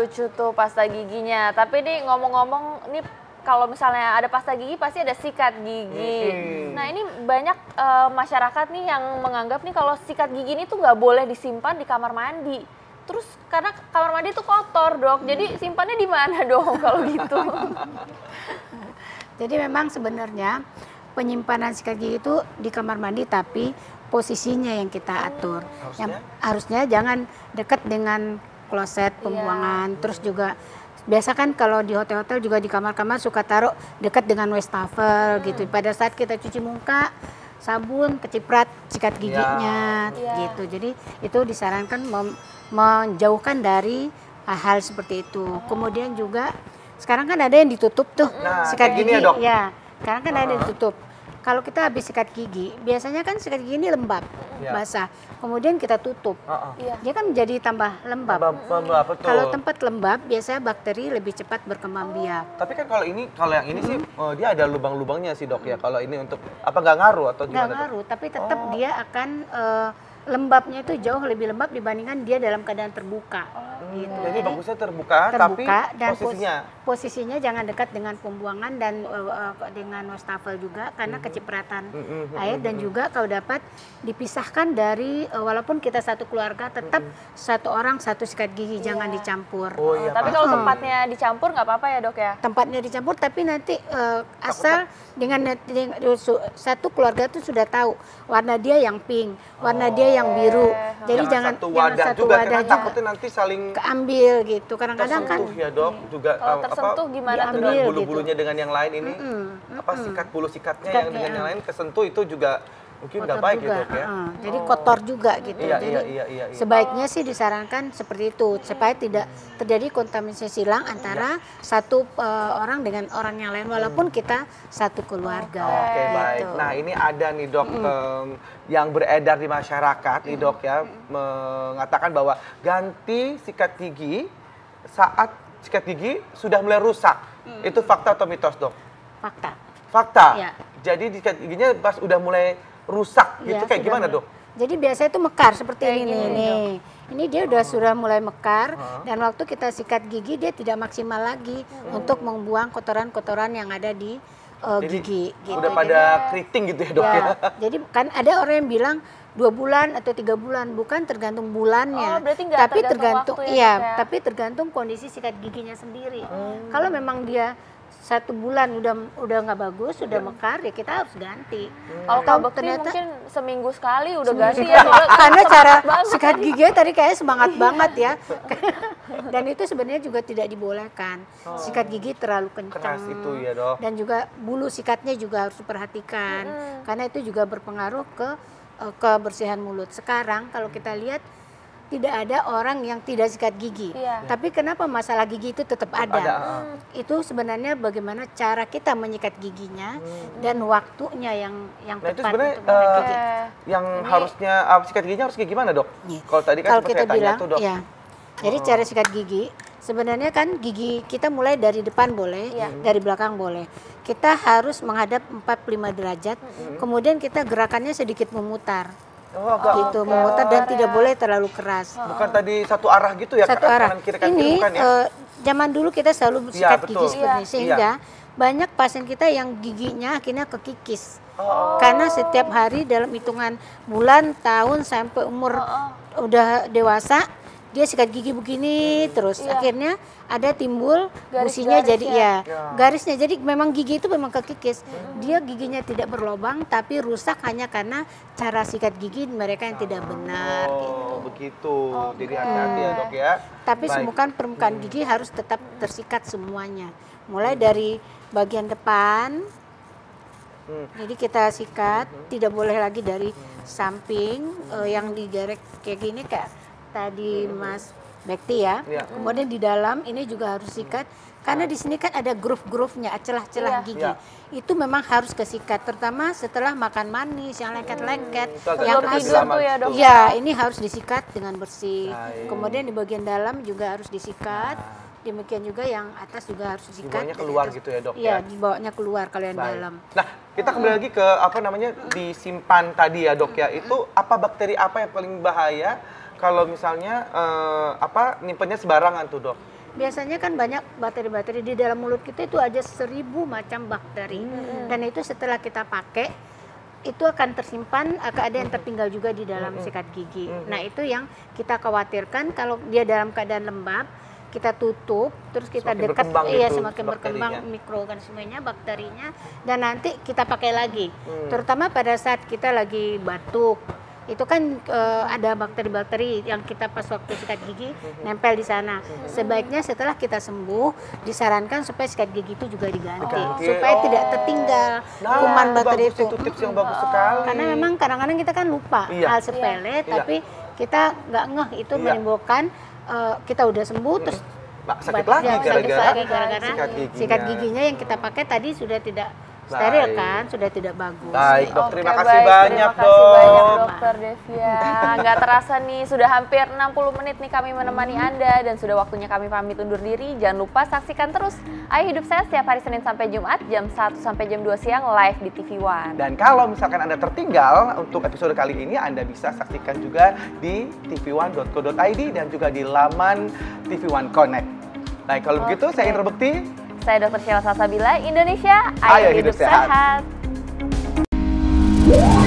lucu tuh pasta giginya. Tapi nih ngomong-ngomong, nih kalau misalnya ada pasta gigi pasti ada sikat gigi. Nah ini banyak masyarakat nih yang menganggap nih kalau sikat gigi ini tuh nggak boleh disimpan di kamar mandi. Terus karena kamar mandi tuh kotor, Dok. Jadi simpannya di mana dong kalau gitu? Jadi memang sebenarnya penyimpanan sikat gigi itu di kamar mandi, tapi posisinya yang kita atur. Harusnya jangan dekat dengan kloset pembuangan. Terus juga biasa kan kalau di hotel-hotel juga di kamar-kamar suka taruh dekat dengan wastafel gitu. Pada saat kita cuci muka, sabun keciprat sikat giginya gitu. Jadi itu disarankan menjauhkan dari hal seperti itu. Kemudian juga sekarang kan ada yang ditutup tuh sikat gigi. Ya, sekarang kan ada yang ditutup. Kalau kita habis sikat gigi, biasanya kan sikat gigi ini lembab, basah. Kemudian kita tutup, dia kan menjadi tambah lembab. Kalau tempat lembab, biasanya bakteri lebih cepat berkembang biak. Tapi kan kalau yang ini sih dia ada lubang-lubangnya sih, Dok ya. Kalau ini untuk apa nggak ngaruh atau gimana? Nggak ngaruh, tapi tetap dia akan lembabnya itu jauh lebih lembab dibandingkan dia dalam keadaan terbuka. Gitu. Jadi bagusnya terbuka tapi dan posisinya jangan dekat dengan pembuangan dan dengan wastafel juga karena kecipratan air, dan juga kalau dapat dipisahkan dari walaupun kita satu keluarga tetap satu orang satu sikat gigi, jangan dicampur. Tapi kalau tempatnya dicampur nggak apa-apa ya, Dok ya? Tempatnya dicampur tapi nanti asal dengan satu keluarga itu sudah tahu warna dia yang pink, warna dia yang biru. Jadi jangan satu wadah juga. Takutnya nanti saling keambil gitu. Kadang-kadang kan ya, Dok, juga kalau tersentuh gimana tuh, Dok? Bulu-bulunya dengan yang lain ini bulu sikatnya yang dengan yang lain kesentuh itu juga mungkin nggak baik ya, Dok ya. Jadi kotor juga gitu. Jadi sebaiknya sih disarankan seperti itu supaya tidak terjadi kontaminasi silang antara satu orang dengan orang yang lain walaupun kita satu keluarga. Oke, baik. Nah, ini ada nih, Dok, yang beredar di masyarakat nih, Dok ya, mengatakan bahwa ganti sikat gigi saat sikat gigi sudah mulai rusak. Itu fakta atau mitos, Dok? Fakta. Ya. Jadi sikat giginya pas udah mulai rusak gitu, kayak gimana, Dok? Jadi biasanya itu mekar seperti ini nih. Ini dia sudah mulai mekar dan waktu kita sikat gigi dia tidak maksimal lagi untuk membuang kotoran-kotoran yang ada di gigi. Gitu. Udah pada keriting gitu ya, Dok ya. Jadi kan ada orang yang bilang 2 bulan atau 3 bulan, bukan tergantung bulannya. Tapi tergantung waktu ya, tapi tergantung kondisi sikat giginya sendiri. Kalau memang dia 1 bulan udah nggak bagus, udah mekar, ya kita harus ganti. Kalau ternyata mungkin seminggu sekali udah ganti ya. Karena cara sikat gigi tadi kayak semangat banget ya. Dan itu sebenarnya juga tidak dibolehkan. Sikat gigi terlalu kencang. Keras itu ya, Dok. Dan juga bulu sikatnya juga harus diperhatikan. Karena itu juga berpengaruh ke kebersihan mulut. Sekarang kalau kita lihat tidak ada orang yang tidak sikat gigi. Tapi kenapa masalah gigi itu tetap ada? Itu sebenarnya bagaimana cara kita menyikat giginya dan waktunya yang tepat itu sebenarnya, untuk menyikat gigi. Yang harusnya sikat giginya harus kayak gimana, Dok? Kalau tadi kan kita bilang, tuh, Dok. Jadi cara sikat gigi sebenarnya kan gigi kita mulai dari depan boleh, dari belakang boleh. Kita harus menghadap 45 derajat. Kemudian kita gerakannya sedikit memutar. Memutar dan tidak boleh terlalu keras. Bukan tadi satu arah gitu ya? Satu arah. Kanan kiri, ini bukan ya? Zaman dulu kita selalu sikat gigi seperti ini, sehingga banyak pasien kita yang giginya akhirnya kekikis. Karena setiap hari dalam hitungan bulan, tahun sampai umur udah dewasa, dia sikat gigi begini terus. Akhirnya ada timbul gusinya jadi garisnya. Jadi memang gigi itu memang kekikis. Dia giginya tidak berlubang tapi rusak hanya karena cara sikat gigi mereka yang tidak benar gitu. Begitu. Jadi hati-hati ya, Dok ya. Tapi permukaan gigi harus tetap tersikat semuanya. Mulai dari bagian depan. Jadi kita sikat, tidak boleh lagi dari samping yang diderek kayak gini kayak tadi Mas Bekti ya. Kemudian di dalam ini juga harus sikat karena di sini kan ada groove-groove-nya, celah-celah gigi. Itu memang harus kesikat, terutama setelah makan manis yang lengket-lengket, yang tidur tuh ya, Dok. Ya, ini harus disikat dengan bersih. Kemudian di bagian dalam juga harus disikat. Demikian juga yang atas juga harus disikat. Dibawanya keluar gitu ya, Dok? Iya, dibawanya keluar kalau yang dalam. Nah, kita kembali lagi ke disimpan tadi ya, Dok ya. Itu bakteri apa yang paling bahaya kalau misalnya nyimpennya sembarangan tuh, Dok? biasanya kan banyak bakteri-bakteri di dalam mulut kita itu aja 1000 macam bakteri. Dan itu setelah kita pakai itu akan tersimpan, akan ada yang tertinggal juga di dalam sikat gigi. Nah, itu yang kita khawatirkan kalau dia dalam keadaan lembab, kita tutup, terus kita Semakin dekat, berkembang iya itu semakin berkembang bakterinya. mikroorganismenya, bakterinya, dan nanti kita pakai lagi. Terutama pada saat kita lagi batuk, itu kan ada bakteri-bakteri yang kita pas waktu sikat gigi nempel di sana. Sebaiknya setelah kita sembuh, disarankan supaya sikat gigi itu juga diganti, supaya tidak tertinggal kuman bakteri bagus, itu tips yang bagus sekali. Karena memang kadang-kadang kita kan lupa hal sepele, tapi kita nggak ngeh itu menimbulkan kita udah sembuh terus sakit lagi gara-gara sikat giginya yang kita pakai tadi sudah tidak steril kan, sudah tidak bagus. Baik, Dok, terima Oke, kasih baik. banyak, Terima kasih banyak, Dok. Dokter Devia. Nggak terasa nih, sudah hampir 60 menit nih kami menemani Anda dan sudah waktunya kami pamit undur diri. Jangan lupa saksikan terus Ayo Hidup Sehat setiap hari Senin sampai Jumat jam 1 sampai jam 2 siang live di TV One. Dan kalau misalkan Anda tertinggal untuk episode kali ini, Anda bisa saksikan juga di tvone.co.id dan juga di laman TV One Connect. Baik, kalau begitu saya Indra Bekti. Saya Dr. Sheila Salsabila, Indonesia, Ayo Ayo Hidup Hidup Sehat. Sehat.